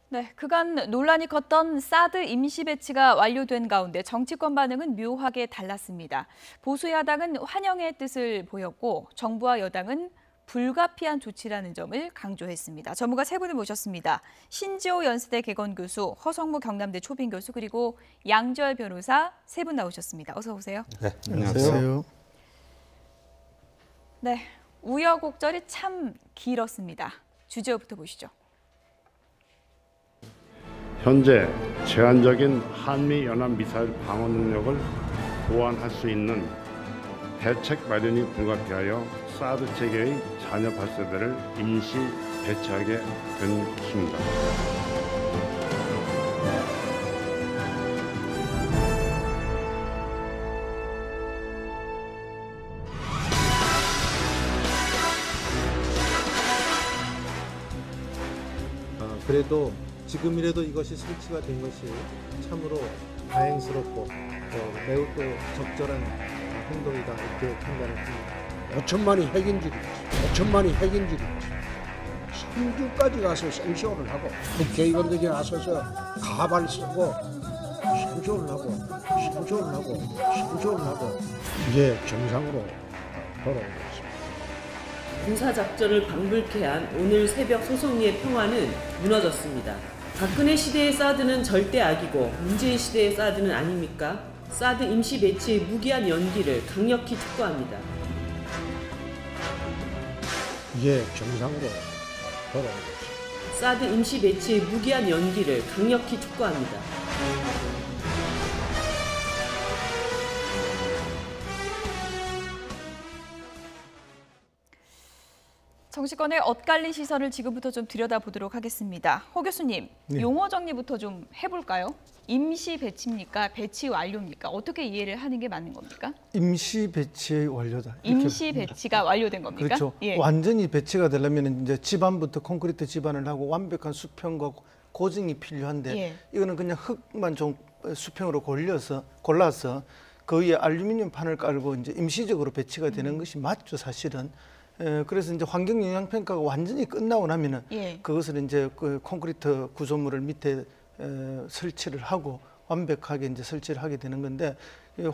네, 그간 논란이 컸던 사드 임시 배치가 완료된 가운데 정치권 반응은 묘하게 달랐습니다. 보수 야당은 환영의 뜻을 보였고 정부와 여당은 불가피한 조치라는 점을 강조했습니다. 전문가 세 분을 모셨습니다. 신지호 연세대 개건 교수, 허성무 경남대 초빙 교수, 그리고 양지열 변호사 세 분 나오셨습니다. 어서 오세요. 네, 안녕하세요. 네, 우여곡절이 참 길었습니다. 주제부터 보시죠. 현재 제한적인 한미 연합 미사일 방어 능력을 보완할 수 있는 대책 마련이 불가피하여 사드 체계의 잔여 발사대를 임시 배치하게 된 것입니다. 그래도 지금이라도 이것이 설치가 된 것이 참으로 다행스럽고 매우 또 적절한 행동이다 이렇게 판단을 합니다. 5천만이 핵인질이지. 성주까지 가서 생쇼를 하고 국회의원들이 나서서 가발 쓰고 생쇼를 하고 이제 정상으로 돌아오고 있습니다. 군사작전을 방불케 한 오늘 새벽 소송리의 평화는 무너졌습니다. 박근혜 시대의 사드는 절대 악이고 문재인 시대의 사드는 아닙니까? 사드 임시 배치의 무기한 연기를 강력히 촉구합니다. 이제 정상으로 돌아오고 있습니다. 사드 임시 배치의 무기한 연기를 강력히 촉구합니다. 정치권의 엇갈린 시선을 지금부터 좀 들여다보도록 하겠습니다. 허 교수님, 네. 용어 정리부터 좀 해볼까요? 임시 배치입니까? 배치 완료입니까? 어떻게 이해를 하는 게 맞는 겁니까? 임시 배치의 완료다. 임시 배치가 완료된 겁니까? 그렇죠. 예. 완전히 배치가 되려면 이제 지반부터 콘크리트 지반을 하고 완벽한 수평과 고증이 필요한데 예. 이거는 그냥 흙만 좀 수평으로 골라서 그 위에 알루미늄 판을 깔고 이제 임시적으로 배치가 되는 것이 맞죠, 사실은. 그래서 이제 환경 영향 평가가 완전히 끝나고 나면은 예. 그것을 이제 그 콘크리트 구조물을 밑에 설치를 하고 완벽하게 이제 설치를 하게 되는 건데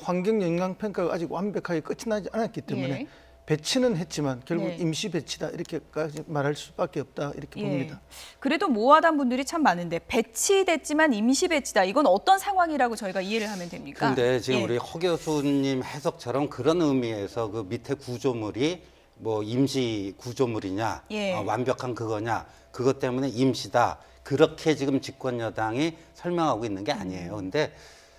환경 영향 평가가 아직 완벽하게 끝이 나지 않았기 때문에 예. 배치는 했지만 결국 네. 임시 배치다 이렇게까지 말할 수밖에 없다 이렇게 예. 봅니다. 그래도 모아단 분들이 참 많은데 배치됐지만 임시 배치다. 이건 어떤 상황이라고 저희가 이해를 하면 됩니까? 근데 지금 예. 우리 허 교수님 해석처럼 그런 의미에서 그 밑에 구조물이 뭐 임시 구조물이냐, 예. 완벽한 그거냐, 그것 때문에 임시다. 그렇게 지금 집권 여당이 설명하고 있는 게 아니에요. 근데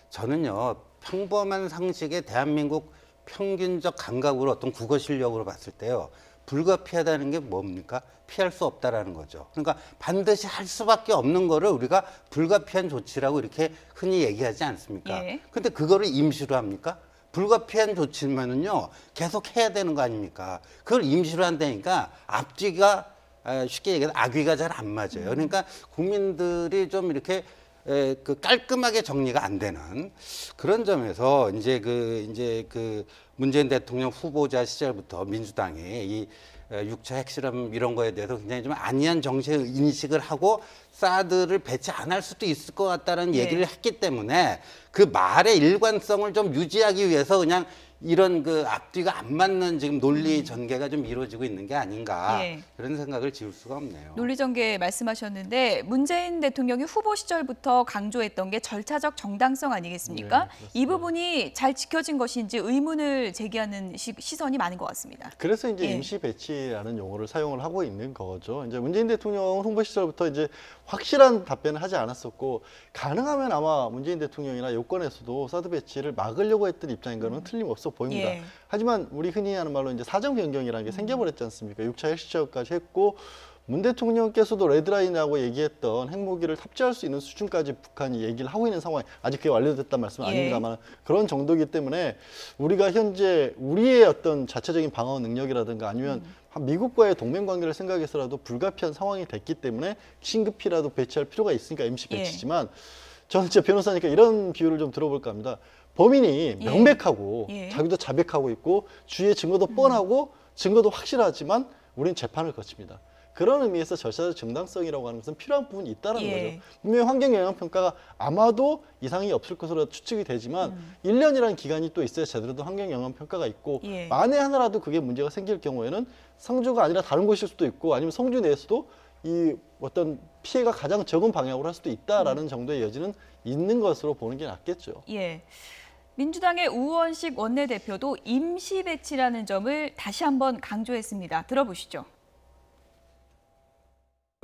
저는요, 평범한 상식의 대한민국 평균적 감각으로 어떤 국어 실력으로 봤을 때요, 불가피하다는 게 뭡니까? 피할 수 없다라는 거죠. 그러니까 반드시 할 수밖에 없는 거를 우리가 불가피한 조치라고 이렇게 흔히 얘기하지 않습니까? 예. 근데 그거를 임시로 합니까? 불가피한 조치면은요, 계속 해야 되는 거 아닙니까? 그걸 임시로 한다니까 앞뒤가 쉽게 얘기해서 악귀가 잘 안 맞아요. 그러니까 국민들이 좀 이렇게 그 깔끔하게 정리가 안 되는 그런 점에서 이제 그 문재인 대통령 후보자 시절부터 민주당이 이 6차 핵실험 이런 거에 대해서 굉장히 좀 안이한 정치 인식을 하고 사드를 배치 안 할 수도 있을 것 같다는 얘기를 했기 때문에 그 말의 일관성을 좀 유지하기 위해서 그냥 이런 그 앞뒤가 안 맞는 지금 논리 전개가 좀 이루어지고 있는 게 아닌가 예. 그런 생각을 지울 수가 없네요. 논리전개 말씀하셨는데 문재인 대통령이 후보 시절부터 강조했던 게 절차적 정당성 아니겠습니까? 이 부분이 잘 지켜진 것인지 의문을 제기하는 시선이 많은 것 같습니다. 그래서 이제 예. 임시 배치라는 용어를 사용을 하고 있는 거죠. 이제 문재인 대통령 후보 시절부터 이제 확실한 답변을 하지 않았었고 가능하면 아마 문재인 대통령이나 여권에서도 사드 배치를 막으려고 했던 입장인 거는 틀림없어 보입니다. 예. 하지만 우리 흔히 하는 말로 이제 사정 변경이라는 게 생겨버렸지 않습니까? 6차 핵실험까지 했고 문 대통령께서도 레드라인이라고 얘기했던 핵무기를 탑재할 수 있는 수준까지 북한이 얘기를 하고 있는 상황이 아직 그게 완료됐단 말씀은 예. 아닙니다만 그런 정도이기 때문에 우리가 현재 우리의 어떤 자체적인 방어 능력이라든가 아니면 미국과의 동맹 관계를 생각해서라도 불가피한 상황이 됐기 때문에 긴급히라도 배치할 필요가 있으니까 임시 배치지만 저는 진짜 변호사니까 이런 비유를 좀 들어볼까 합니다. 범인이 명백하고 자기도 자백하고 있고 주위에 증거도 뻔하고 증거도 확실하지만 우리는 재판을 거칩니다. 그런 의미에서 절차적 정당성이라고 하는 것은 필요한 부분이 있다는 예. 거죠. 분명히 환경영향평가가 아마도 이상이 없을 것으로 추측이 되지만 1년이라는 기간이 또 있어야 제대로 된 환경영향평가가 있고 예. 만에 하나라도 그게 문제가 생길 경우에는 성주가 아니라 다른 곳일 수도 있고 아니면 성주 내에서도 이 어떤 피해가 가장 적은 방향으로 할 수도 있다라는 정도의 여지는 있는 것으로 보는 게 낫겠죠. 예. 민주당의 우원식 원내대표도 임시 배치라는 점을 다시 한번 강조했습니다. 들어보시죠.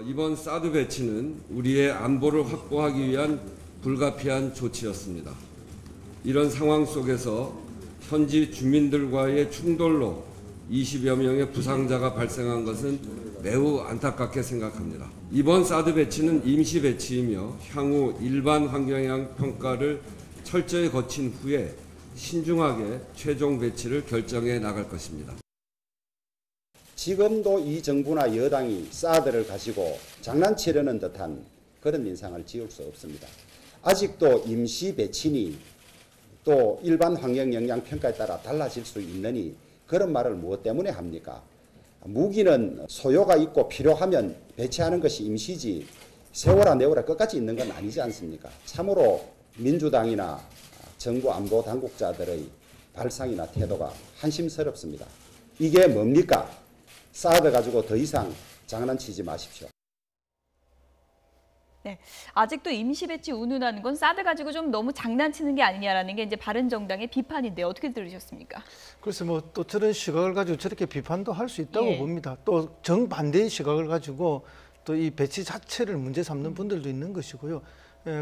이번 사드 배치는 우리의 안보를 확보하기 위한 불가피한 조치였습니다. 이런 상황 속에서 현지 주민들과의 충돌로 20여 명의 부상자가 발생한 것은 매우 안타깝게 생각합니다. 이번 사드 배치는 임시 배치이며 향후 일반 환경영향 평가를 철저히 거친 후에 신중하게 최종 배치를 결정해 나갈 것입니다. 지금도 이 정부나 여당이 사드를 가지고 장난치려는 듯한 그런 인상을 지울 수 없습니다. 아직도 임시 배치니 또 일반 환경영향평가에 따라 달라질 수 있느니 그런 말을 무엇 때문에 합니까? 무기는 소요가 있고 필요하면 배치하는 것이 임시지 세워라 내워라 끝까지 있는 건 아니지 않습니까? 참으로 민주당이나 정부 안보 당국자들의 발상이나 태도가 한심스럽습니다. 이게 뭡니까? 사드 가지고 더 이상 장난치지 마십시오. 네, 아직도 임시 배치 운운하는 건 사드 가지고 좀 너무 장난치는 게 아니냐라는 게 이제 바른정당의 비판인데 어떻게 들으셨습니까? 그래서 뭐 또 저런 시각을 가지고 저렇게 비판도 할 수 있다고 예. 봅니다. 또 정반대의 시각을 가지고 또 이 배치 자체를 문제 삼는 분들도 있는 것이고요.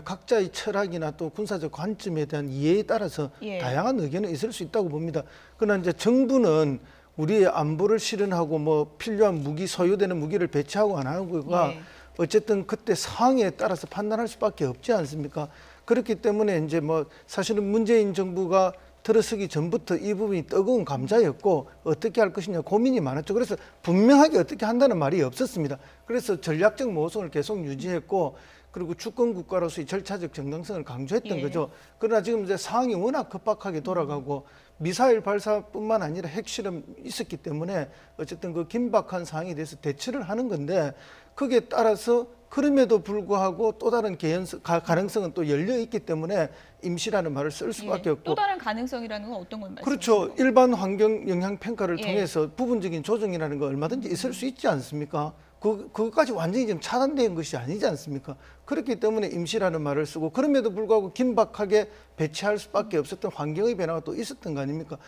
각자의 철학이나 또 군사적 관점에 대한 이해에 따라서 예. 다양한 의견은 있을 수 있다고 봅니다. 그러나 이제 정부는 우리의 안보를 실현하고 뭐 필요한 무기, 소요되는 무기를 배치하고 안 하고가 예. 어쨌든 그때 상황에 따라서 판단할 수밖에 없지 않습니까? 그렇기 때문에 이제 뭐 사실은 문재인 정부가 들어서기 전부터 이 부분이 뜨거운 감자였고 어떻게 할 것이냐 고민이 많았죠. 그래서 분명하게 어떻게 한다는 말이 없었습니다. 그래서 전략적 모성을 계속 유지했고 그리고 주권 국가로서의 절차적 정당성을 강조했던 예. 거죠. 그러나 지금 이제 상황이 워낙 급박하게 돌아가고 미사일 발사뿐만 아니라 핵실험 있었기 때문에 어쨌든 그 긴박한 상황에 대해서 대처를 하는 건데 거기에 따라서 그럼에도 불구하고 또 다른 가능성은 또 열려 있기 때문에 임시라는 말을 쓸 수밖에 예. 없고 또 다른 가능성이라는 건 어떤 걸 말씀하시는 그렇죠. 거죠? 일반 환경 영향 평가를 예. 통해서 부분적인 조정이라는 거 얼마든지 있을 수 있지 않습니까? 그것까지 완전히 지금 차단된 것이 아니지 않습니까? 그렇기 때문에 임시라는 말을 쓰고 그럼에도 불구하고 긴박하게 배치할 수밖에 없었던 환경의 변화가 또 있었던 거 아닙니까?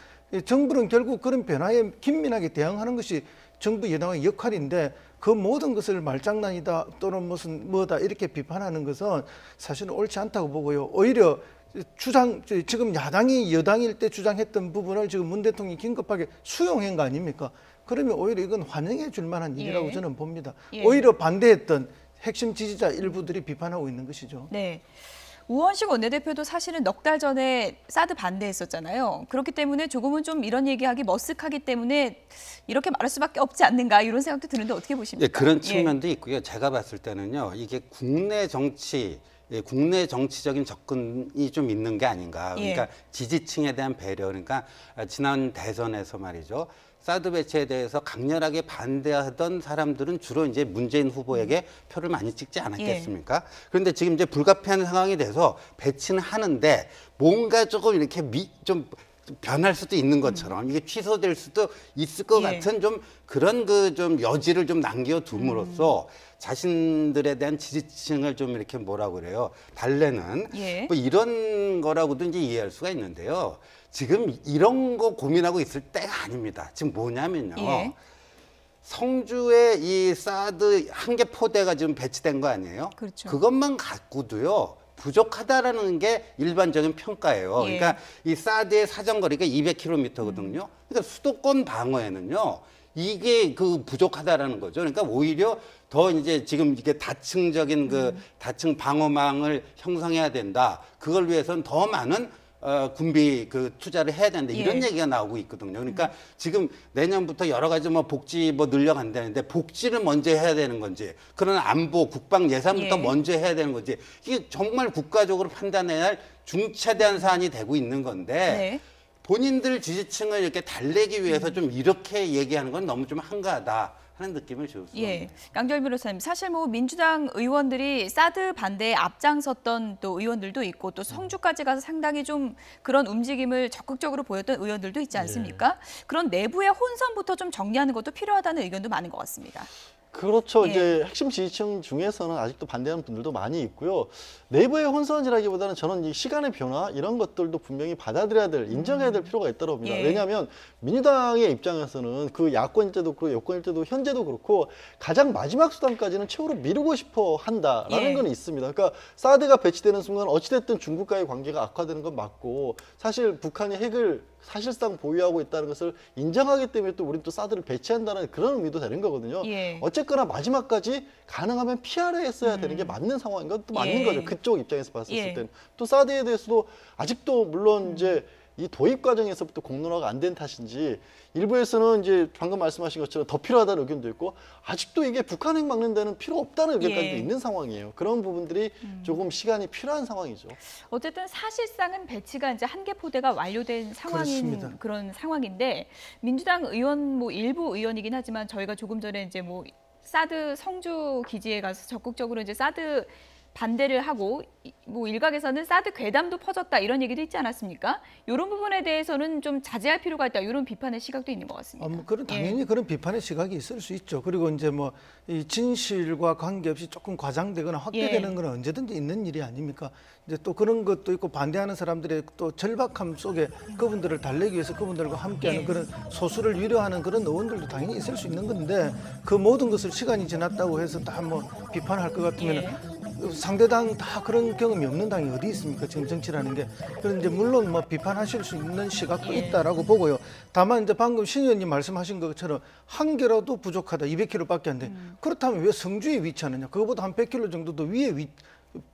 정부는 결국 그런 변화에 긴민하게 대응하는 것이 정부 여당의 역할인데 그 모든 것을 말장난이다 또는 무슨 뭐다 이렇게 비판하는 것은 사실은 옳지 않다고 보고요. 오히려 지금 야당이 여당일 때 주장했던 부분을 지금 문 대통령이 긴급하게 수용한 거 아닙니까? 그러면 오히려 이건 환영해 줄 만한 일이라고 예. 저는 봅니다. 예. 오히려 반대했던 핵심 지지자 일부들이 비판하고 있는 것이죠. 네. 우원식 원내대표도 사실은 넉 달 전에 사드 반대했었잖아요. 그렇기 때문에 조금은 좀 이런 얘기하기 머쓱하기 때문에 이렇게 말할 수밖에 없지 않는가 이런 생각도 드는데 어떻게 보십니까? 네, 그런 측면도 있고요. 제가 봤을 때는요. 이게 국내 정치적인 접근이 좀 있는 게 아닌가. 그러니까 지지층에 대한 배려. 그러니까 지난 대선에서 말이죠. 사드 배치에 대해서 강렬하게 반대하던 사람들은 주로 이제 문재인 후보에게 표를 많이 찍지 않았겠습니까? 그런데 지금 이제 불가피한 상황이 돼서 배치는 하는데 뭔가 조금 이렇게 좀 변할 수도 있는 것처럼 이게 취소될 수도 있을 것 같은 좀 그런 좀 여지를 좀 남겨둠으로써 자신들에 대한 지지층을 좀 이렇게 뭐라고 그래요? 달래는 뭐 이런 거라고도 이제 이해할 수가 있는데요. 지금 이런 거 고민하고 있을 때가 아닙니다. 지금 뭐냐면요. 성주에 이 사드 한 개 포대가 지금 배치된 거 아니에요? 그렇죠. 그것만 갖고도요. 부족하다라는 게 일반적인 평가예요. 그러니까 이 사드의 사정거리가 200km거든요. 그러니까 수도권 방어에는요. 이게 부족하다라는 거죠. 그러니까 오히려 더 이제 지금 이게 다층적인 다층 방어망을 형성해야 된다. 그걸 위해서는 더 많은 군비 투자를 해야 된다 이런 얘기가 나오고 있거든요. 그러니까 지금 내년부터 여러 가지 복지 늘려간다는데 복지를 먼저 해야 되는 건지 그러나 안보 국방 예산부터 먼저 해야 되는 건지 이게 정말 국가적으로 판단해야 할 중차대한 사안이 되고 있는 건데 본인들 지지층을 이렇게 달래기 위해서 좀 이렇게 얘기하는 건 너무 좀 한가하다 하는 느낌을 줄 수 예, 있네요. 양절 변호사님, 사실 뭐 민주당 의원들이 사드 반대에 앞장섰던 또 의원들도 있고 또 성주까지 가서 상당히 좀 그런 움직임을 적극적으로 보였던 의원들도 있지 않습니까? 그런 내부의 혼선부터 좀 정리하는 것도 필요하다는 의견도 많은 것 같습니다. 그렇죠. 예. 이제 핵심 지지층 중에서는 아직도 반대하는 분들도 많이 있고요. 내부의 혼선이라기보다는 저는 이 시간의 변화 이런 것들도 분명히 받아들여야 될, 인정해야 될 필요가 있다고 봅니다. 예. 왜냐하면 민주당의 입장에서는 그 야권일 때도 그렇고 여권일 때도 현재도 그렇고 가장 마지막 수단까지는 최후로 미루고 싶어 한다라는 예. 건 있습니다. 그러니까 사드가 배치되는 순간 어찌됐든 중국과의 관계가 악화되는 건 맞고 사실 북한이 핵을 사실상 보유하고 있다는 것을 인정하기 때문에 또 우리는 또 사드를 배치한다는 그런 의미도 되는 거거든요. 예. 어쨌거나 마지막까지 가능하면 피하려 했어야 되는 게 맞는 상황인 건 또 맞는 예. 거죠. 그쪽 입장에서 봤을 예. 때는. 또 사드에 대해서도 아직도 물론 이제 이 도입 과정에서부터 공론화가 안 된 탓인지 일부에서는 이제 방금 말씀하신 것처럼 더 필요하다는 의견도 있고 아직도 이게 북한 핵 막는 데는 필요 없다는 의견까지도 예. 있는 상황이에요. 그런 부분들이 조금 시간이 필요한 상황이죠. 어쨌든 사실상은 배치가 이제 한개 포대가 완료된 상황인 그렇습니다. 그런 상황인데 민주당 의원 뭐 일부 의원이긴 하지만 저희가 조금 전에 이제 뭐 사드 성주 기지에 가서 적극적으로 이제 사드 반대를 하고 뭐 일각에서는 사드 괴담도 퍼졌다 이런 얘기도 있지 않았습니까? 이런 부분에 대해서는 좀 자제할 필요가 있다 이런 비판의 시각도 있는 것 같습니다. 뭐 그런 예. 당연히 그런 비판의 시각이 있을 수 있죠. 그리고 이제 뭐 이 진실과 관계없이 조금 과장되거나 확대되는 예. 건 언제든지 있는 일이 아닙니까? 이제 또 그런 것도 있고 반대하는 사람들의 또 절박함 속에 그분들을 달래기 위해서 그분들과 함께하는 예. 그런 소수를 위로하는 그런 의원들도 당연히 있을 수 있는 건데 그 모든 것을 시간이 지났다고 해서 다 뭐 비판할 것 같으면 상대당 다 그런 경험이 없는 당이 어디 있습니까? 지금 정치라는 게. 그런데 물론 뭐 비판하실 수 있는 시각도 예. 있다라고 보고요. 다만 이제 방금 신 의원님 말씀하신 것처럼 한 개라도 부족하다. 200km밖에 안 돼. 그렇다면 왜 성주에 위치하느냐? 그거보다 한 100km 정도 더 위에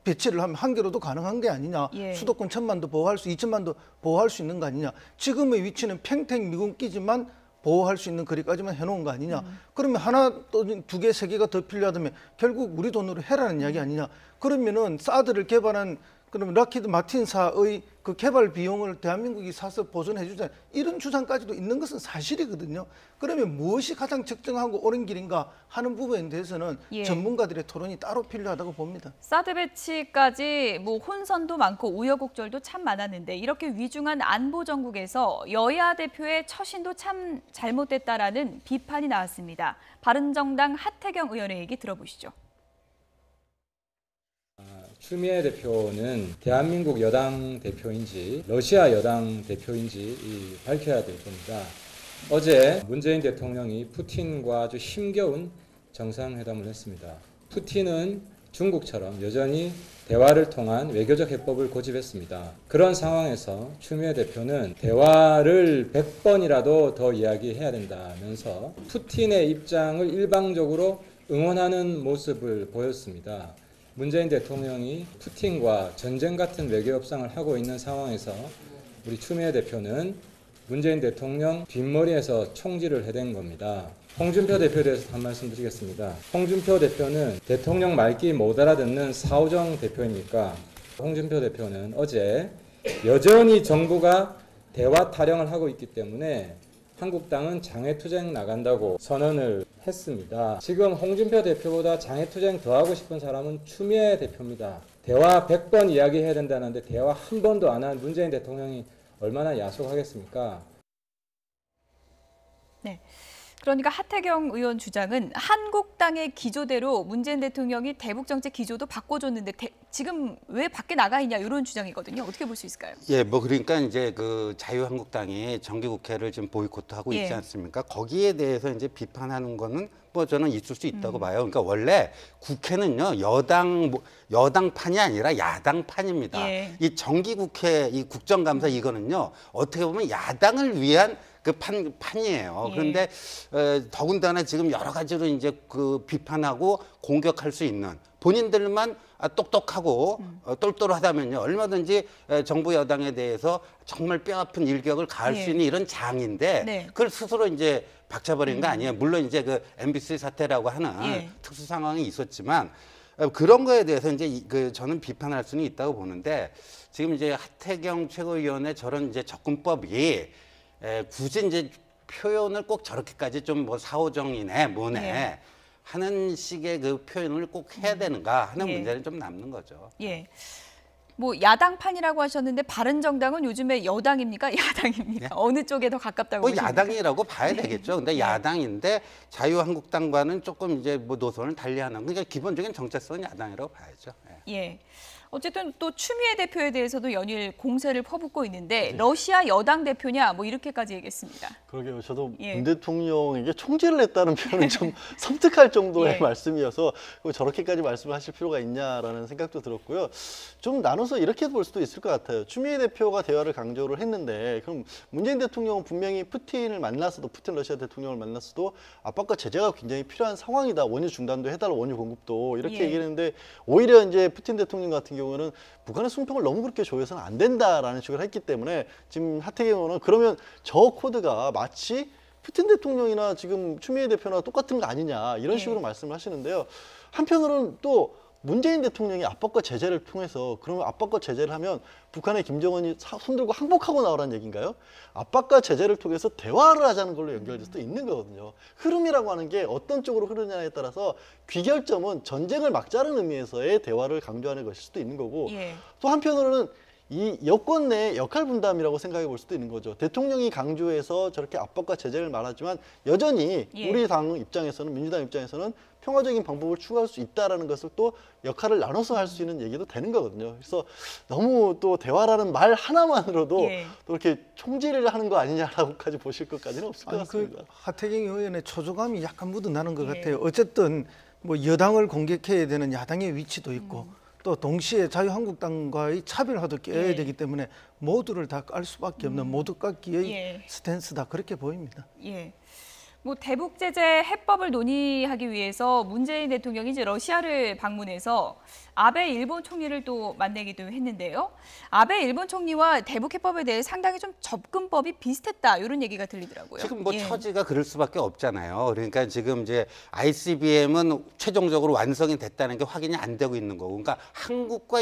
배치를 하면 한 개로도 가능한 게 아니냐. 예. 수도권 1000만도 보호할 수, 2000만도 보호할 수 있는 거 아니냐. 지금의 위치는 팽팽 미군기지만 보호할 수 있는 거리까지만 해놓은 거 아니냐. 그러면 하나 또 두 개, 세 개가 더 필요하다면 결국 우리 돈으로 해라는 이야기 아니냐. 그러면은 사드를 개발한 그러면 락히드 마틴사의 그 개발 비용을 대한민국이 사서 보존해 주자 이런 주장까지도 있는 것은 사실이거든요. 그러면 무엇이 가장 적정하고 옳은 길인가 하는 부분에 대해서는 예. 전문가들의 토론이 따로 필요하다고 봅니다. 사드 배치까지 뭐 혼선도 많고 우여곡절도 참 많았는데 이렇게 위중한 안보 정국에서 여야 대표의 처신도 참 잘못됐다라는 비판이 나왔습니다. 바른정당 하태경 의원의 얘기 들어보시죠. 추미애 대표는 대한민국 여당 대표인지 러시아 여당 대표인지 밝혀야 될 겁니다. 어제 문재인 대통령이 푸틴과 아주 힘겨운 정상회담을 했습니다. 푸틴은 중국처럼 여전히 대화를 통한 외교적 해법을 고집했습니다. 그런 상황에서 추미애 대표는 대화를 100번이라도 더 이야기해야 된다면서 푸틴의 입장을 일방적으로 응원하는 모습을 보였습니다. 문재인 대통령이 푸틴과 전쟁 같은 외교 협상을 하고 있는 상황에서 우리 추미애 대표는 문재인 대통령 뒷머리에서 총질을 해댄 겁니다. 홍준표 대표에 대해서 한 말씀 드리겠습니다. 홍준표 대표는 대통령 말귀 못 알아듣는 사오정 대표입니까? 홍준표 대표는 어제 여전히 정부가 대화 타령을 하고 있기 때문에 한국당은 장외투쟁 나간다고 선언을 했습니다. 지금 홍준표 대표보다 장외투쟁 더 하고 싶은 사람은 추미애 대표입니다. 대화 100번 이야기해야 된다는데 대화 한 번도 안 한 문재인 대통령이 얼마나 야속하겠습니까? 네. 그러니까 하태경 의원 주장은 한국당의 기조대로 문재인 대통령이 대북정책 기조도 바꿔줬는데 지금 왜 밖에 나가 있냐 이런 주장이거든요. 어떻게 볼 수 있을까요? 예, 뭐 그러니까 이제 그 자유한국당이 정기국회를 지금 보이콧하고 있지 예. 않습니까? 거기에 대해서 이제 비판하는 거는 뭐 저는 있을 수 있다고 봐요. 그러니까 원래 국회는요 여당판이 아니라 야당판입니다. 예. 이 정기국회 이 국정감사 이거는요 어떻게 보면 야당을 위한 그 판이에요. 예. 그런데 더군다나 지금 여러 가지로 이제 그 비판하고 공격할 수 있는 본인들만 똑똑하고 똘똘하다면요 얼마든지 정부 여당에 대해서 정말 뼈아픈 일격을 가할 예. 수 있는 이런 장인데 네. 그걸 스스로 이제 박차버린 거 아니에요. 물론 이제 그 MBC 사태라고 하는 예. 특수 상황이 있었지만 그런 거에 대해서 이제 저는 비판할 수는 있다고 보는데 지금 이제 하태경 최고위원의 저런 이제 접근법이 굳이 이제 표현을 꼭 저렇게까지 좀 뭐 사오정이네 뭐네 예. 하는 식의 그 표현을 꼭 해야 되는가 하는 예. 문제는 좀 남는 거죠. 예. 뭐 야당판이라고 하셨는데 바른정당은 요즘에 여당입니까? 야당입니까? 예? 어느 쪽에 더 가깝다고 뭐 보십니까? 야당이라고 봐야 되겠죠. 근데 예. 야당인데 자유한국당과는 조금 이제 뭐 노선을 달리하는 그러니까 기본적인 정체성은 야당이라고 봐야죠. 예. 예. 어쨌든 또 추미애 대표에 대해서도 연일 공세를 퍼붓고 있는데 러시아 여당 대표냐 뭐 이렇게까지 얘기했습니다. 그러게요. 저도 예. 문 대통령에게 총질을 했다는 표현은 좀 섬뜩할 정도의 예. 말씀이어서 저렇게까지 말씀을 하실 필요가 있냐라는 생각도 들었고요. 좀 나눠서 이렇게 볼 수도 있을 것 같아요. 추미애 대표가 대화를 강조를 했는데 그럼 문재인 대통령은 분명히 푸틴을 만났어도 푸틴 러시아 대통령을 만났어도 압박과 제재가 굉장히 필요한 상황이다. 원유 중단도 해달라, 원유 공급도 이렇게 예. 얘기를 했는데 오히려 이제 푸틴 대통령 같은 경우는 북한의 수용평을 너무 그렇게 조여서는 안 된다라는 식으로 했기 때문에 지금 하태경 의원은 그러면 저 코드가 마치 푸틴 대통령이나 지금 추미애 대표나 똑같은 거 아니냐 이런 식으로 말씀을 하시는데요. 한편으로는 또 문재인 대통령이 압박과 제재를 통해서 그러면 압박과 제재를 하면 북한의 김정은이 손들고 항복하고 나오라는 얘기인가요? 압박과 제재를 통해서 대화를 하자는 걸로 연결될 수도 있는 거거든요. 흐름이라고 하는 게 어떤 쪽으로 흐르냐에 따라서 귀결점은 전쟁을 막자는 의미에서의 대화를 강조하는 것일 수도 있는 거고 예. 또 한편으로는 이 여권 내 역할 분담이라고 생각해 볼 수도 있는 거죠. 대통령이 강조해서 저렇게 압박과 제재를 말하지만 여전히 예. 우리 당 입장에서는 민주당 입장에서는 평화적인 방법을 추구할 수 있다라는 것을 또 역할을 나눠서 할 수 있는 얘기도 되는 거거든요. 그래서 너무 또 대화라는 말 하나만으로도 예. 또 이렇게 총질을 하는 거 아니냐라고까지 보실 것까지는 없을 것 같습니다. 하태경 의원의 초조감이 약간 묻어나는 것 예. 같아요. 어쨌든 뭐 여당을 공격해야 되는 야당의 위치도 있고 또 동시에 자유한국당과의 차별화도 껴야 예. 되기 때문에 모두를 다 깔 수밖에 없는 모두 깎기의 예. 스탠스다 그렇게 보입니다. 예. 뭐 대북 제재 해법을 논의하기 위해서 문재인 대통령이 이제 러시아를 방문해서 아베 일본 총리를 또 만나기도 했는데요. 아베 일본 총리와 대북 해법에 대해 상당히 좀 접근법이 비슷했다 이런 얘기가 들리더라고요. 지금 뭐 예. 처지가 그럴 수밖에 없잖아요. 그러니까 지금 이제 ICBM은 최종적으로 완성이 됐다는 게 확인이 안 되고 있는 거고, 그러니까 한국과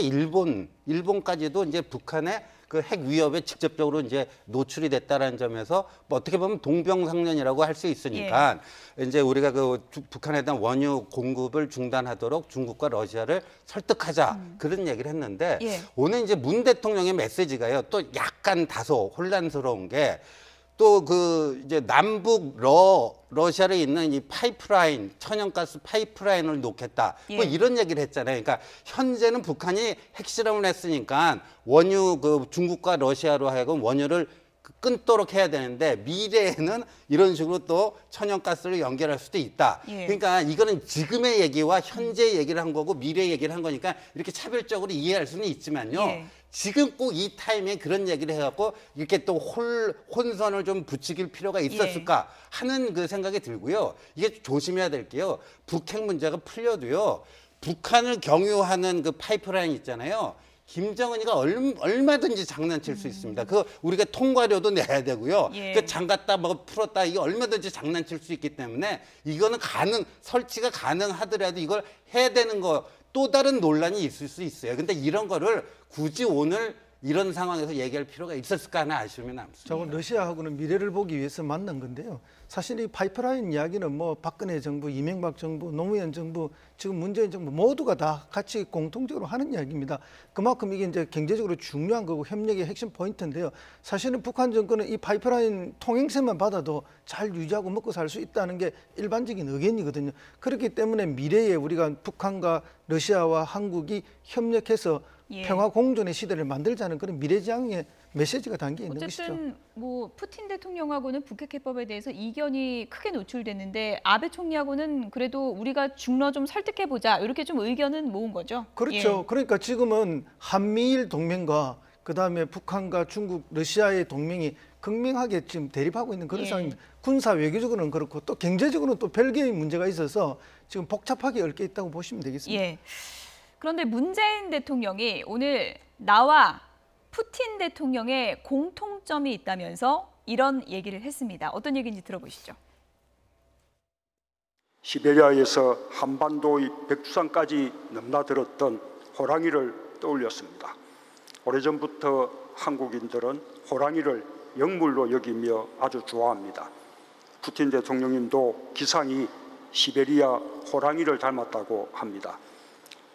일본까지도 이제 북한의 그 핵 위협에 직접적으로 이제 노출이 됐다라는 점에서 뭐 어떻게 보면 동병상련이라고 할 수 있으니까 이제 우리가 그 북한에 대한 원유 공급을 중단하도록 중국과 러시아를 설득하자 그런 얘기를 했는데 예. 오늘 이제 문 대통령의 메시지가요 또 약간 다소 혼란스러운 게 또 그 이제 남북 러시아에 있는 이 파이프라인 천연가스 파이프라인을 놓겠다 뭐 예. 이런 얘기를 했잖아요. 그러니까 현재는 북한이 핵실험을 했으니까 원유 그 중국과 러시아로 하여금 원유를 끊도록 해야 되는데 미래에는 이런 식으로 또 천연가스를 연결할 수도 있다. 예. 그러니까 이거는 지금의 얘기와 현재 얘기를 한 거고 미래 얘기를 한 거니까 이렇게 차별적으로 이해할 수는 있지만요. 예. 지금 꼭 이 타임에 그런 얘기를 해갖고 이렇게 또 혼선을 좀 부추길 필요가 있었을까 하는 그 생각이 들고요. 이게 조심해야 될 게요. 북핵 문제가 풀려도요. 북한을 경유하는 그 파이프라인 있잖아요. 김정은이가 얼마든지 장난칠 수 있습니다. 그 우리가 통과료도 내야 되고요. 예. 그 잠갔다 뭐 풀었다 이게 얼마든지 장난칠 수 있기 때문에 이거는 설치가 가능하더라도 이걸 해야 되는 거 또 다른 논란이 있을 수 있어요. 근데 이런 거를 굳이 오늘 이런 상황에서 얘기할 필요가 있었을까 하는 아쉬움이 남습니다. 저건 러시아하고는 미래를 보기 위해서 만난 건데요. 사실 이 파이프라인 이야기는 뭐 박근혜 정부, 이명박 정부, 노무현 정부, 지금 문재인 정부 모두가 다 같이 공통적으로 하는 이야기입니다. 그만큼 이게 이제 경제적으로 중요한 거고 협력의 핵심 포인트인데요. 사실은 북한 정권은 이 파이프라인 통행세만 받아도 잘 유지하고 먹고 살 수 있다는 게 일반적인 의견이거든요. 그렇기 때문에 미래에 우리가 북한과 러시아와 한국이 협력해서 예. 평화 공존의 시대를 만들자는 그런 미래지향의 메시지가 담겨 있는 것이죠. 어쨌든 뭐 푸틴 대통령하고는 북핵 해법에 대해서 이견이 크게 노출됐는데 아베 총리하고는 그래도 우리가 중러 좀 설득해 보자 이렇게 좀 의견은 모은 거죠. 그렇죠. 예. 그러니까 지금은 한미일 동맹과 그다음에 북한과 중국, 러시아의 동맹이 극명하게 지금 대립하고 있는 그런 예. 상황입니다. 군사 외교적으로는 그렇고 또 경제적으로는 또 별개의 문제가 있어서 지금 복잡하게 얽혀 있다고 보시면 되겠습니다. 예. 그런데 문재인 대통령이 오늘 나와 푸틴 대통령의 공통점이 있다면서 이런 얘기를 했습니다. 어떤 얘기인지 들어보시죠. 시베리아에서 한반도의 백두산까지 넘나들었던 호랑이를 떠올렸습니다. 오래전부터 한국인들은 호랑이를 영물로 여기며 아주 좋아합니다. 푸틴 대통령님도 기상이 시베리아 호랑이를 닮았다고 합니다.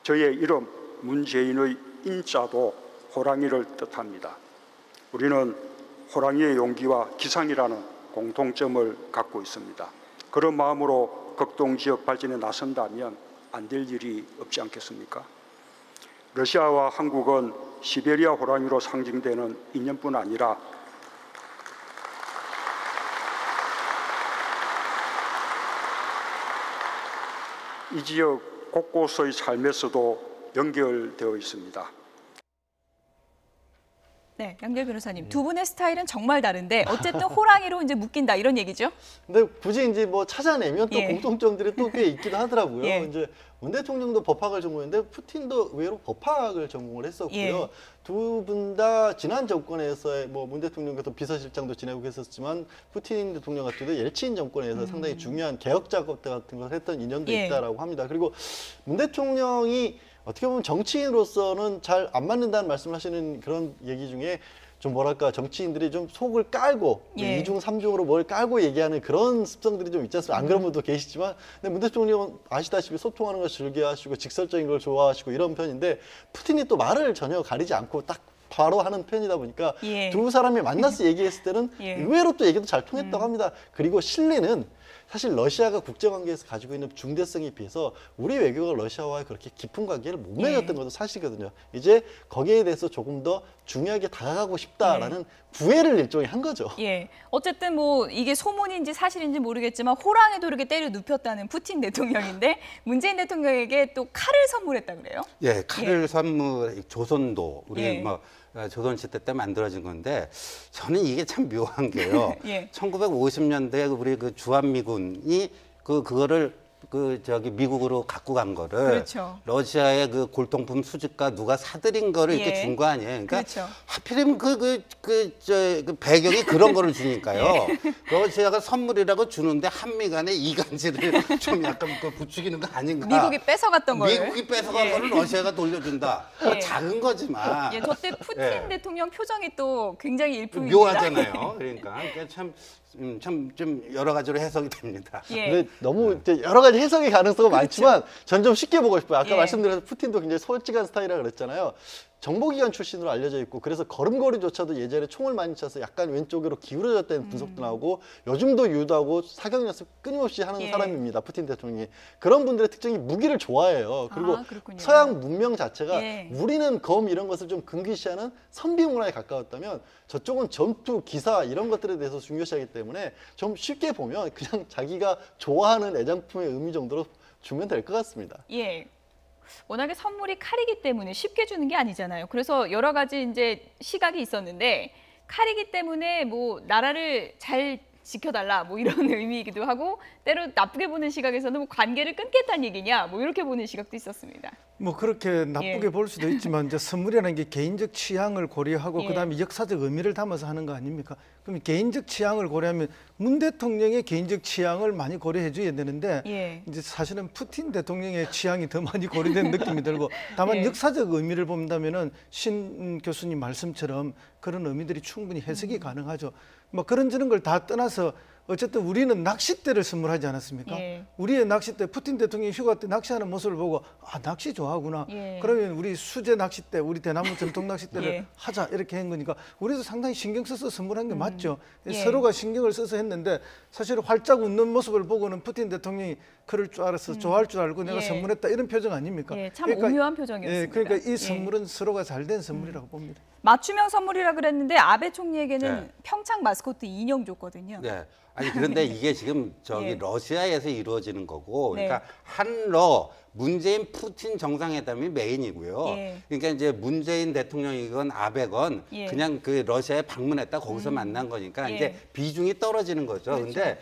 저의 이름 문재인의 인자도 호랑이를 뜻합니다. 우리는 호랑이의 용기와 기상이라는 공통점을 갖고 있습니다. 그런 마음으로 극동지역 발전에 나선다면 안 될 일이 없지 않겠습니까? 러시아와 한국은 시베리아 호랑이로 상징되는 인연뿐 아니라 이 지역 곳곳의 삶에서도 연결되어 있습니다. 네, 양재열 변호사님, 두 분의 스타일은 정말 다른데 어쨌든 호랑이로 이제 묶인다 이런 얘기죠? 근데 굳이 이제 뭐 찾아내면 또 예. 공통점들이 또 꽤 있기도 하더라고요. 예. 이제 문 대통령도 법학을 전공했는데 푸틴도 의외로 법학을 전공을 했었고요. 예. 두 분 다 지난 정권에서의 뭐 문 대통령께서 비서실장도 지내고 계셨지만 푸틴 대통령 같은 경우도 옐친 정권에서 상당히 중요한 개혁 작업 같은 걸 했던 인연도 예. 있다라고 합니다. 그리고 문 대통령이 어떻게 보면 정치인으로서는 잘 안 맞는다는 말씀을 하시는 그런 얘기 중에 좀 뭐랄까 정치인들이 좀 속을 깔고 예. 이중 삼중으로 뭘 깔고 얘기하는 그런 습성들이 좀 있지 않습니까? 안 그런 분도 계시지만 근데 문 대통령은 아시다시피 소통하는 걸 즐겨하시고 직설적인 걸 좋아하시고 이런 편인데 푸틴이 또 말을 전혀 가리지 않고 딱 바로 하는 편이다 보니까 예. 두 사람이 만나서 얘기했을 때는 예. 의외로 또 얘기도 잘 통했다고 합니다. 그리고 실리는 사실 러시아가 국제관계에서 가지고 있는 중대성에 비해서 우리 외교가 러시아와의 그렇게 깊은 관계를 못 맺었던 것도 사실이거든요. 이제 거기에 대해서 조금 더 중요하게 다가가고 싶다라는 구애를 일종의 한 거죠. 예. 어쨌든 뭐 이게 소문인지 사실인지 모르겠지만 호랑이도 이렇게 때려 눕혔다는 푸틴 대통령인데 문재인 대통령에게 또 칼을 선물했다 그래요? 예, 칼을 선물 조선도 우리 예. 뭐 조선시대 때 만들어진 건데 저는 이게 참 묘한 게요. 예. 1950년대에 우리 그 주한미군이 그거를 미국으로 갖고 간 거를 그렇죠. 러시아의 그 골동품 수집가 누가 사들인 거를 이렇게 예. 준 거 아니에요. 그러니까 그렇죠. 하필이면 그 배경이 그런 거를 주니까요. 러시아가 선물이라고 주는데 한미 간에 이간질을 좀 약간 부추기는 거 아닌가. 미국이 뺏어갔던 거를. 미국이 뺏어간 예. 거를 러시아가 돌려준다. 예. 작은 거지만. 예, 저때 푸틴 예. 대통령 표정이 또 굉장히 일품입니다. 묘하잖아요. 그러니까 좀 여러 가지로 해석이 됩니다. 예. 근데 너무 이제 여러 가지 해석의 가능성은 많지만 전 좀 쉽게 보고 싶어요. 아까 예. 말씀드린 푸틴도 굉장히 솔직한 스타일이라고 그랬잖아요. 정보기관 출신으로 알려져 있고 그래서 걸음걸이조차도 예전에 총을 많이 쳐서 약간 왼쪽으로 기울어졌다는 분석도 나오고 요즘도 유도하고 사격 연습 끊임없이 하는 예. 사람입니다. 푸틴 대통령이. 그런 분들의 특징이 무기를 좋아해요. 그리고 그렇군요. 서양 문명 자체가 예. 우리는 검 이런 것을 좀 금기시하는 선비 문화에 가까웠다면 저쪽은 전투, 기사 이런 것들에 대해서 중요시하기 때문에 좀 쉽게 보면 그냥 자기가 좋아하는 애장품의 의미 정도로 주면 될 것 같습니다. 예. 워낙에 선물이 칼이기 때문에 쉽게 주는 게 아니잖아요. 그래서 여러 가지 이제 시각이 있었는데 칼이기 때문에 뭐 나라를 잘 지켜달라 뭐 이런 의미이기도 하고 때로 나쁘게 보는 시각에서는 뭐 관계를 끊겠다는 얘기냐 뭐 이렇게 보는 시각도 있었습니다. 뭐 그렇게 나쁘게 예. 볼 수도 있지만 이제 선물이라는 게 개인적 취향을 고려하고 예. 그다음에 역사적 의미를 담아서 하는 거 아닙니까? 그럼 개인적 취향을 고려하면 문 대통령의 개인적 취향을 많이 고려해 줘야 되는데 예. 이제 사실은 푸틴 대통령의 취향이 더 많이 고려된 느낌이 들고 다만 예. 역사적 의미를 본다면은 신 교수님 말씀처럼 그런 의미들이 충분히 해석이 가능하죠. 뭐 그런저런 걸 다 떠나서 어쨌든 우리는 낚싯대를 선물하지 않았습니까? 예. 우리의 낚싯대, 푸틴 대통령이 휴가 때 낚시하는 모습을 보고 아 낚시 좋아하구나. 예. 그러면 우리 수제 낚싯대, 우리 대나무 전통 낚싯대를 예. 하자 이렇게 한 거니까 우리도 상당히 신경 써서 선물한 게 맞죠. 예. 서로가 신경을 써서 했는데 사실 활짝 웃는 모습을 보고는 푸틴 대통령이 그럴 줄 알아서 좋아할 줄 알고 내가 예. 선물했다 이런 표정 아닙니까? 예, 참 오묘한 표정이었습니다. 예, 그러니까 이 예. 선물은 서로가 잘 된 선물이라고 봅니다. 맞춤형 선물이라 그랬는데 아베 총리에게는 네. 평창 마스코트 인형 줬거든요. 네. 아니 그런데 이게 지금 예. 러시아에서 이루어지는 거고, 네. 그러니까 한러 문재인 푸틴 정상회담이 메인이고요. 예. 그러니까 이제 문재인 대통령이건 아베건 예. 그냥 그 러시아에 방문했다 거기서 만난 거니까 예. 이제 비중이 떨어지는 거죠. 그렇죠. 근데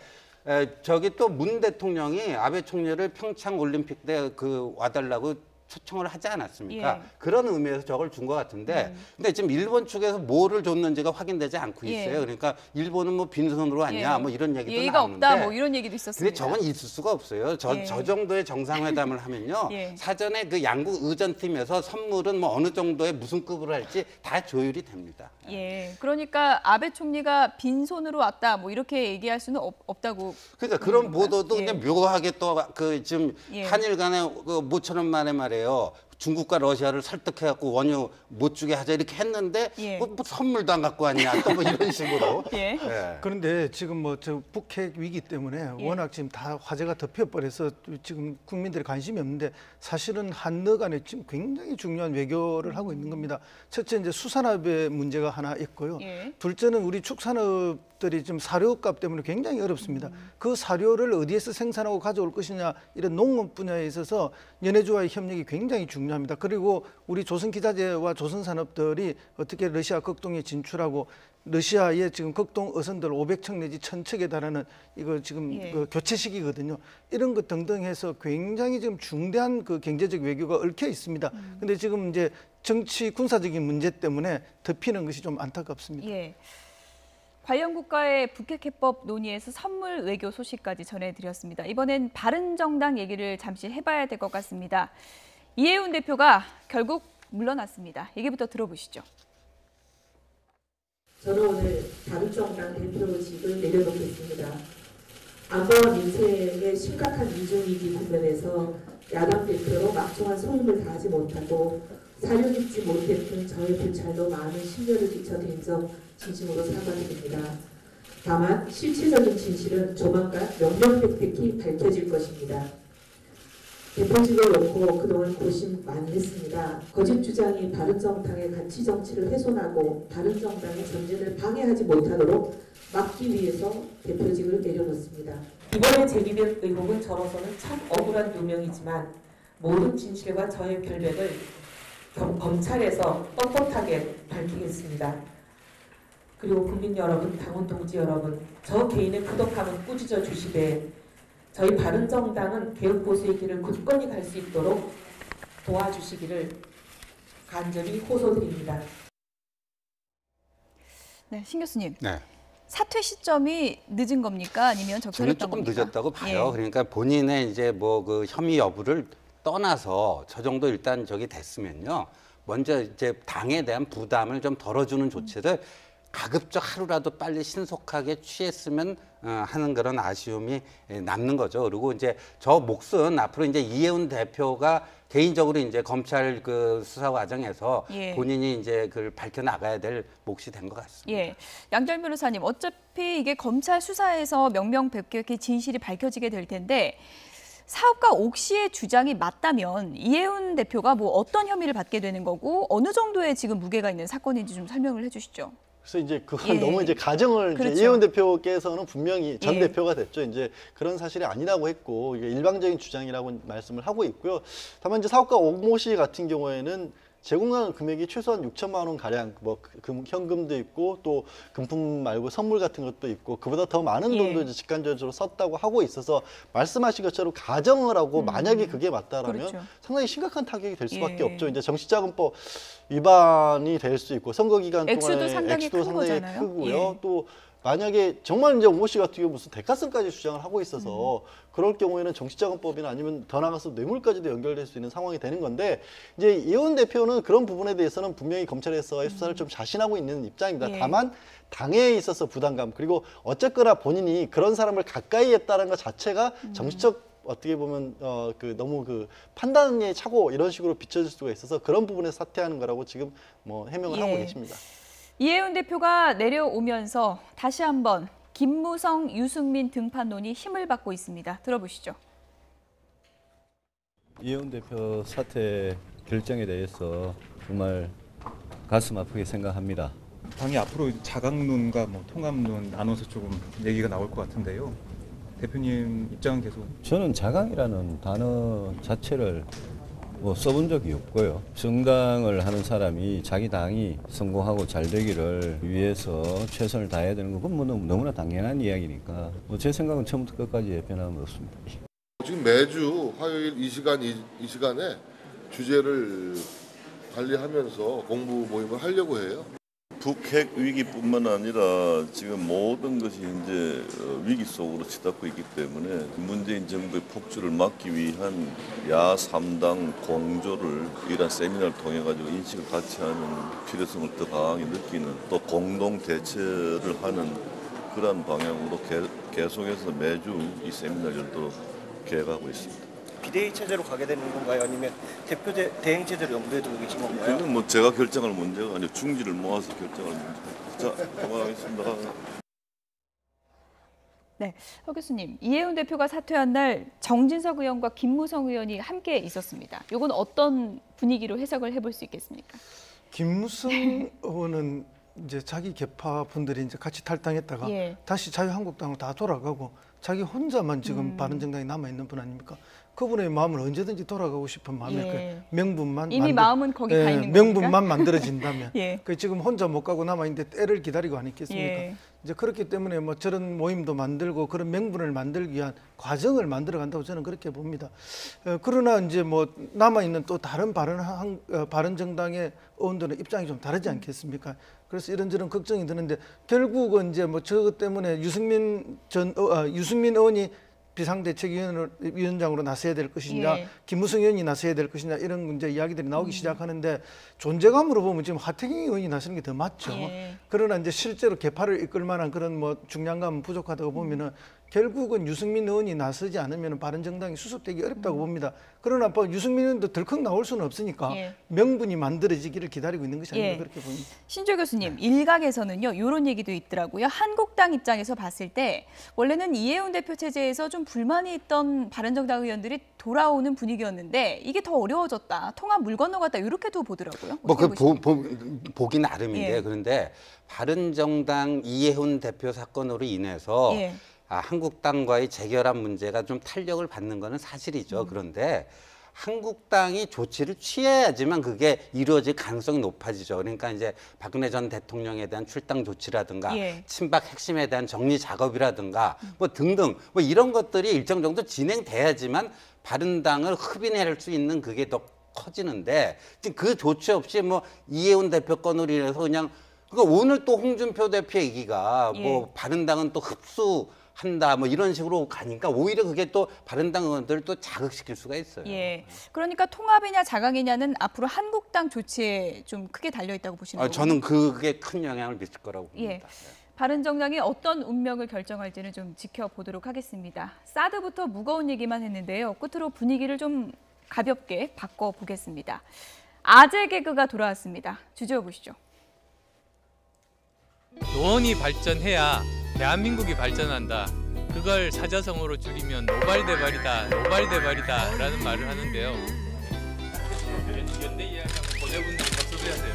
저기 또 문 대통령이 아베 총리를 평창 올림픽 때 와달라고 초청을 하지 않았습니까? 예. 그런 의미에서 저걸 준 것 같은데, 근데 지금 일본 측에서 뭐를 줬는지가 확인되지 않고 있어요. 예. 그러니까 일본은 뭐 빈손으로 왔냐, 예. 뭐 이런 얘기도 예의가 나오는데, 없다, 뭐 이런 얘기도 근데 있었습니다. 저건 있을 수가 없어요. 저 예. 정도의 정상회담을 하면요, 예. 사전에 그 양국 의전팀에서 선물은 뭐 어느 정도의 무슨 급으로 할지 다 조율이 됩니다. 예, 그러니까 아베 총리가 빈손으로 왔다, 뭐 이렇게 얘기할 수는 없다고. 그러니까 그런 보도도 예. 그냥 묘하게 또 그 지금 예. 한일 간에 그 모처럼 만에 말이에요. 중국과 러시아를 설득해갖고 원유 못 주게 하자 이렇게 했는데 예. 뭐 선물도 안 갖고 왔냐 또 뭐 이런 식으로. 예. 예. 그런데 지금 뭐 저 북핵 위기 때문에 예. 워낙 지금 다 화제가 덮여버려서 지금 국민들이 관심이 없는데 사실은 한러 간에 지금 굉장히 중요한 외교를 하고 있는 겁니다. 첫째 이제 수산업의 문제가 하나 있고요. 예. 둘째는 우리 축산업들이 지금 사료값 때문에 굉장히 어렵습니다. 그 사료를 어디에서 생산하고 가져올 것이냐 이런 농업 분야에 있어서 연해주와의 협력이 굉장히 중요합니다. 그리고 우리 조선기자재와 조선산업들이 어떻게 러시아 극동에 진출하고 러시아의 지금 극동 어선들 500척 내지 1000척에 달하는 이거 지금 예. 그 교체 시기거든요. 이런 것 등등 해서 굉장히 지금 중대한 그 경제적 외교가 얽혀 있습니다. 근데 지금 이제 정치 군사적인 문제 때문에 덮이는 것이 좀 안타깝습니다. 예. 관련 국가의 북핵 해법 논의에서 선물 외교 소식까지 전해드렸습니다. 이번엔 바른정당 얘기를 잠시 해봐야 될 것 같습니다. 이해운 대표가 결국 물러났습니다. 얘기부터 들어보시죠. 저는 오늘 바른정당 대표직을 내려놓겠습니다. 안보와 민생의 심각한 이중위기 국면에서 야당 대표로 막중한 소임을 다하지 못하고 사려 깊지 못했던 저의 불찰로 많은 심려를 끼쳐드린 점 진심으로 사과드립니다. 다만 실체적인 진실은 조만간 명명백백히 밝혀질 것입니다. 대표직을 놓고 그동안 고심 많이 했습니다. 거짓 주장이 바른정당의 가치 정치를 훼손하고 바른정당의 전진을 방해하지 못하도록 막기 위해서 대표직을 내려놓습니다. 이번에 제기된 의혹은 저로서는 참 억울한 누명이지만 모든 진실과 저의 결백을 검찰에서 떳떳하게 밝히겠습니다. 그리고 국민 여러분, 당원 동지 여러분, 저 개인의 부덕함은 꾸짖어 주시되 저희 바른정당은 개혁보수의 길을 굳건히 갈 수 있도록 도와주시기를 간절히 호소드립니다. 네, 신 교수님. 네. 사퇴 시점이 늦은 겁니까? 아니면 저는 적절했던 조금 겁니까? 늦었다고 봐요. 예. 그러니까 본인의 이제 뭐 그 혐의 여부를 떠나서 저 정도 일단 저기 됐으면요. 먼저 이제 당에 대한 부담을 좀 덜어주는 조치를 가급적 하루라도 빨리 신속하게 취했으면 하는 그런 아쉬움이 남는 거죠. 그리고 이제 저 몫은 앞으로 이제 이해운 대표가 개인적으로 이제 검찰 그 수사 과정에서 예. 본인이 이제 그걸 밝혀 나가야 될 몫이 된 것 같습니다. 예, 양절 변호사님, 어차피 이게 검찰 수사에서 명명백백히 진실이 밝혀지게 될 텐데 사업가 옥 씨의 주장이 맞다면 이해운 대표가 뭐 어떤 혐의를 받게 되는 거고 어느 정도의 지금 무게가 있는 사건인지 좀 설명을 해주시죠. 그래서 이제 그건 예. 너무 이제 가정을 그렇죠. 이제 이해운 대표께서는 분명히 전 예. 대표가 됐죠. 이제 그런 사실이 아니라고 했고 이게 일방적인 주장이라고 말씀을 하고 있고요. 다만 이제 사업가 옥모 씨 같은 경우에는 제공하는 금액이 최소한 6천만 원 가량 뭐 현금도 있고 또 금품 말고 선물 같은 것도 있고 그보다 더 많은 돈도 예. 이제 직간접적으로 썼다고 하고 있어서 말씀하신 것처럼 가정을 하고 만약에 그게 맞다라면 그렇죠. 상당히 심각한 타격이 될 수밖에 예. 없죠. 이제 정치자금법 위반이 될 수 있고 선거 기간 액수도 동안에 상당히 액수도 큰 상당히 거잖아요. 크고요. 예. 또 만약에 정말 이제 옥모 씨 같은 경우 무슨 대가성까지 주장을 하고 있어서 그럴 경우에는 정치자금법이나 아니면 더 나가서 뇌물까지도 연결될 수 있는 상황이 되는 건데 이제 이해운 대표는 그런 부분에 대해서는 분명히 검찰에서의 수사를 좀 자신하고 있는 입장입니다. 예. 다만 당에 있어서 부담감 그리고 어쨌거나 본인이 그런 사람을 가까이 했다는 것 자체가 정치적 어떻게 보면 그 너무 그 판단의 착오 이런 식으로 비춰질 수가 있어서 그런 부분에 사퇴하는 거라고 지금 뭐 해명을 하고 예. 계십니다. 이해운 대표가 내려오면서 다시 한번 김무성, 유승민 등판론이 힘을 받고 있습니다. 들어보시죠. 이해운 대표 사퇴 결정에 대해서 정말 가슴 아프게 생각합니다. 당이 앞으로 자강론과 뭐 통합론 나눠서 조금 얘기가 나올 것 같은데요. 대표님 입장은 계속 저는 자강이라는 단어 자체를 뭐 써본 적이 없고요. 정당을 하는 사람이 자기 당이 성공하고 잘 되기를 위해서 최선을 다해야 되는 건 뭐 너무나 당연한 이야기니까 뭐 제 생각은 처음부터 끝까지 변함은 없습니다. 지금 매주 화요일 이 시간에 주제를 관리하면서 공부 모임을 하려고 해요. 북핵 위기뿐만 아니라 지금 모든 것이 이제 위기 속으로 치닫고 있기 때문에 문재인 정부의 폭주를 막기 위한 야3당 공조를 이런 세미나를 통해 가지고 인식을 같이 하는 필요성을 더 강하게 느끼는 또 공동 대처를 하는 그런 방향으로 계속해서 매주 이 세미나를 계획하고 있습니다. 비대위 체제로 가게 되는 건가요? 아니면 대행 체제를 염두에 두고 계신 건가요? 그건 뭐 제가 결정할 문제가 아니고 중지를 모아서 결정할 문제입니다. 자, 그만하겠습니다. 네, 허 교수님, 이해훈 대표가 사퇴한 날 정진석 의원과 김무성 의원이 함께 있었습니다. 이건 어떤 분위기로 해석을 해볼 수 있겠습니까? 김무성 의원은 이제 자기 계파 분들이 이제 같이 탈당했다가 예. 다시 자유한국당으로 다 돌아가고 자기 혼자만 지금 바른정당에 남아 있는 분 아닙니까? 그분의 마음은 언제든지 돌아가고 싶은 마음일 거예요. 명분만 이미 마음은 거기 가 있는 겁니까? 명분만 만들어진다면 예. 그 지금 혼자 못 가고 남아 있는데 때를 기다리고 아니겠습니까? 예. 이제 그렇기 때문에 뭐 저런 모임도 만들고 그런 명분을 만들기 위한 과정을 만들어 간다고 저는 그렇게 봅니다. 그러나 이제 뭐 남아 있는 또 다른 바른정당의 의원들은 입장이 좀 다르지 않겠습니까? 그래서 이런저런 걱정이 드는데 결국은 이제 뭐 저것 때문에 유승민 의원이 비상대책위원장으로 나서야 될 것이냐, 예. 김무성 의원이 나서야 될 것이냐 이런 문제 이야기들이 나오기 시작하는데 존재감으로 보면 지금 하태경 의원이 나서는 게 더 맞죠. 예. 그러나 이제 실제로 개파를 이끌 만한 그런 뭐 중량감은 부족하다고 보면은 결국은 유승민 의원이 나서지 않으면 바른정당이 수습되기 어렵다고 봅니다. 그러나 뭐 유승민 의원도 덜컥 나올 수는 없으니까 예. 명분이 만들어지기를 기다리고 있는 것이 아닌가 예. 그렇게 봅니다. 신조 교수님, 일각에서는요, 이런 얘기도 있더라고요. 한국당 입장에서 봤을 때 원래는 이해훈 대표 체제에서 좀 불만이 있던 바른정당 의원들이 돌아오는 분위기였는데 이게 더 어려워졌다, 통합 물 건너갔다 이렇게도 보더라고요. 뭐 그 보기 나름인데 예. 그런데 바른정당 이해훈 대표 사건으로 인해서 예. 한국당과의 재결합 문제가 좀 탄력을 받는 것은 사실이죠. 그런데 한국당이 조치를 취해야지만 그게 이루어질 가능성이 높아지죠. 그러니까 이제 박근혜 전 대통령에 대한 출당 조치라든가 예. 친박 핵심에 대한 정리 작업이라든가 뭐 등등 뭐 이런 것들이 일정 정도 진행돼야지만 바른당을 흡인할 수 있는 그게 더 커지는데 지금 그 조치 없이 뭐 이해훈 대표 건으로 인해서 그냥 그러니까 오늘 또 홍준표 대표 얘기가 뭐 바른당은 또 흡수한다 뭐 이런 식으로 가니까 오히려 그게 또 바른당 의원들을 또 자극시킬 수가 있어요. 예. 그러니까 통합이냐 자강이냐는 앞으로 한국당 조치에 좀 크게 달려 있다고 보시는 거예요? 저는 그게 큰 영향을 미칠 거라고 봅니다. 예. 바른정당이 어떤 운명을 결정할지는 좀 지켜보도록 하겠습니다. 사드부터 무거운 얘기만 했는데요. 끝으로 분위기를 좀 가볍게 바꿔보겠습니다. 아재 개그가 돌아왔습니다. 주제어 보시죠. 노원이 발전해야 대한민국이 발전한다. 그걸 사자성어로 줄이면 노발대발이다, 노발대발이다라는 말을 하는데요. 연대 이야기하면 고대분들 접수해야 돼요.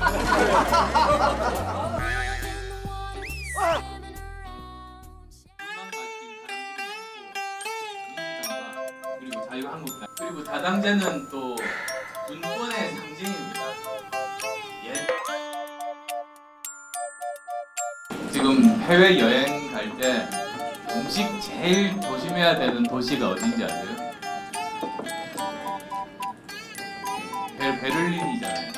그리고 자유한국당 그리고 다당제는 또 분권의 상징입니다. 지금 해외 여행 갈 때 음식 제일 조심해야 되는 도시가 어딘지 아세요? 베를린이잖아요.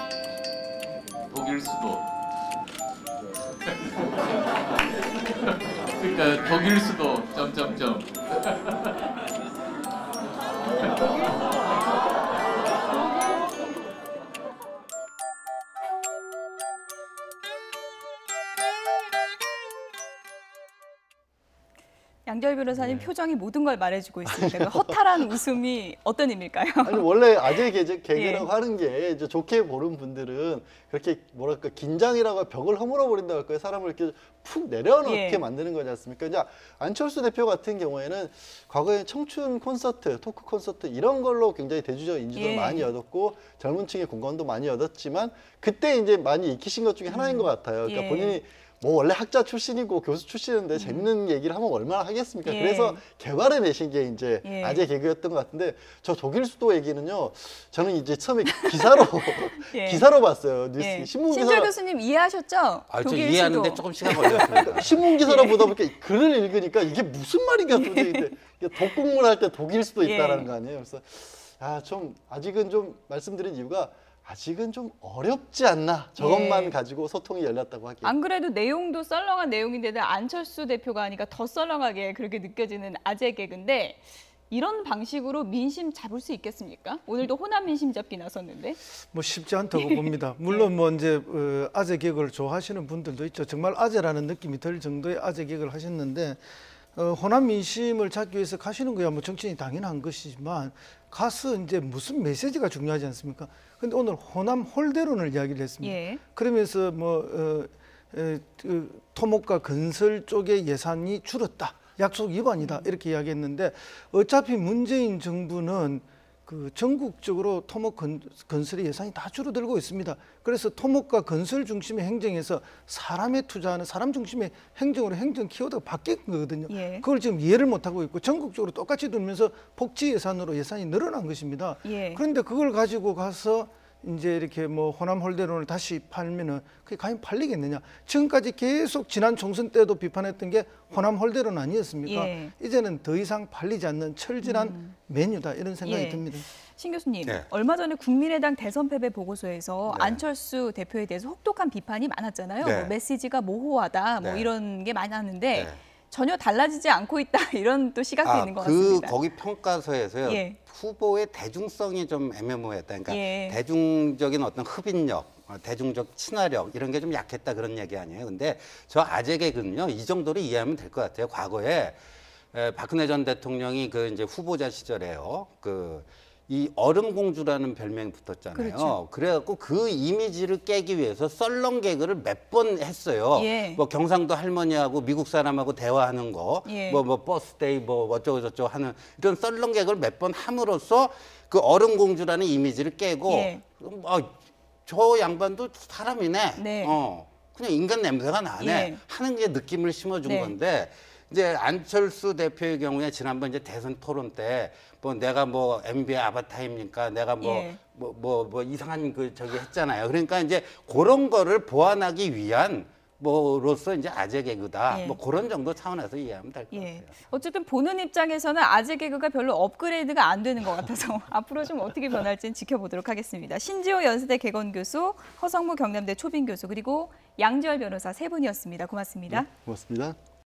독일 수도. 그러니까 독일 수도 점점점. 양절 변호사님 표정이 모든 걸 말해주고 있습니다. 그 허탈한 웃음이 어떤 의미일까요? 아니 원래 아재 개그라고 예. 하는 게 이제 좋게 보는 분들은 그렇게 뭐랄까 긴장이라고 벽을 허물어 버린다고 할까요? 사람을 이렇게 푹 내려놓게 예. 만드는 거지 않습니까? 이제 안철수 대표 같은 경우에는 과거에 청춘 콘서트, 토크 콘서트 이런 걸로 굉장히 대중적 인지도를 예. 많이 얻었고 젊은 층의 공감도 많이 얻었지만 그때 이제 많이 익히신 것 중에 하나인 것 같아요. 그러니까 예. 본인이 뭐 원래 학자 출신이고 교수 출신인데 재밌는 얘기를 하면 얼마나 하겠습니까? 예. 그래서 개발해 내신 게 이제 예. 아재 개그였던 것 같은데 저 독일 수도 얘기는요. 저는 이제 처음에 기사로 예. 기사로 봤어요. 뉴스 예. 신문 신철 기사로. 교수님 이해하셨죠? 저 독일 이해하는데 수도. 조금 시간 걸렸습니다. 신문 기사로 예. 보다 보니까 글을 읽으니까 이게 무슨 말인가 도저히 독국물 할 때 독일 수도 있다라는 거 아니에요. 그래서 좀 아직은 좀 말씀드린 이유가 아직은 좀 어렵지 않나 저것만 가지고 소통이 열렸다고 하기에. 안 그래도 내용도 썰렁한 내용인데도 안철수 대표가 하니까 더 썰렁하게 그렇게 느껴지는 아재 개그인데 이런 방식으로 민심 잡을 수 있겠습니까? 오늘도 호남 민심 잡기 나섰는데. 뭐 쉽지 않다고 봅니다. 물론 뭐 이제 아재 개그를 좋아하시는 분들도 있죠. 정말 아재라는 느낌이 들 정도의 아재 개그를 하셨는데 호남 민심을 잡기 위해서 가시는 거야 뭐 정치인이 당연한 것이지만 가서 이제 무슨 메시지가 중요하지 않습니까? 근데 오늘 호남 홀대론을 이야기를 했습니다. 예. 그러면서 뭐 토목과 건설 쪽의 예산이 줄었다. 약속 위반이다. 이렇게 이야기했는데 어차피 문재인 정부는 그 전국적으로 토목 건설의 예산이 다 줄어들고 있습니다. 그래서 토목과 건설 중심의 행정에서 사람에 투자하는 사람 중심의 행정으로 행정 키워드가 바뀐 거거든요. 예. 그걸 지금 이해를 못하고 있고 전국적으로 똑같이 두면서 복지 예산으로 예산이 늘어난 것입니다. 예. 그런데 그걸 가지고 가서 이제 이렇게 뭐 호남 홀대론을 다시 팔면은 그게 과연 팔리겠느냐? 지금까지 계속 지난 총선 때도 비판했던 게 호남 홀대론 아니었습니까? 예. 이제는 더 이상 팔리지 않는 철질한 메뉴다 이런 생각이 예. 듭니다. 신 교수님, 네. 얼마 전에 국민의당 대선 패배 보고서에서 네. 안철수 대표에 대해서 혹독한 비판이 많았잖아요. 네. 뭐 메시지가 모호하다, 뭐 네. 이런 게 많았는데 네. 전혀 달라지지 않고 있다 이런 또 시각도 있는 것 같습니다. 거기 평가서에서요. 예. 후보의 대중성이 좀 애매모호했다. 그러니까 예. 대중적인 어떤 흡인력, 대중적 친화력 이런 게 좀 약했다 그런 얘기 아니에요. 근데 저 아재 개그는요. 이 정도로 이해하면 될 것 같아요. 과거에 박근혜 전 대통령이 그 이제 후보자 시절에요. 이 얼음공주라는 별명이 붙었잖아요. 그렇죠. 그래갖고 그 이미지를 깨기 위해서 썰렁 개그를 몇 번 했어요. 예. 뭐 경상도 할머니하고 미국 사람하고 대화하는 거, 예. 뭐 버스데이 뭐 어쩌고 저쩌고 하는 이런 썰렁 개그를 몇 번 함으로써 그 얼음공주라는 이미지를 깨고 예. 저 양반도 사람이네. 네. 그냥 인간 냄새가 나네. 예. 하는 게 느낌을 심어준 네. 건데 이제 안철수 대표의 경우에 지난번 이제 대선 토론 때 뭐 내가 뭐 MB의 아바타입니까? 내가 예. 뭐 이상한 저기 했잖아요. 그러니까 이제 그런 거를 보완하기 위한 뭐로서 이제 아재 개그다. 예. 뭐 그런 정도 차원에서 이해하면 될 것 예. 같아요. 어쨌든 보는 입장에서는 아재 개그가 별로 업그레이드가 안 되는 것 같아서 앞으로 좀 어떻게 변할지는 지켜보도록 하겠습니다. 신지호 연세대 개건 교수, 허성무 경남대 초빙 교수, 그리고 양지열 변호사 세 분이었습니다. 고맙습니다. 고맙습니다.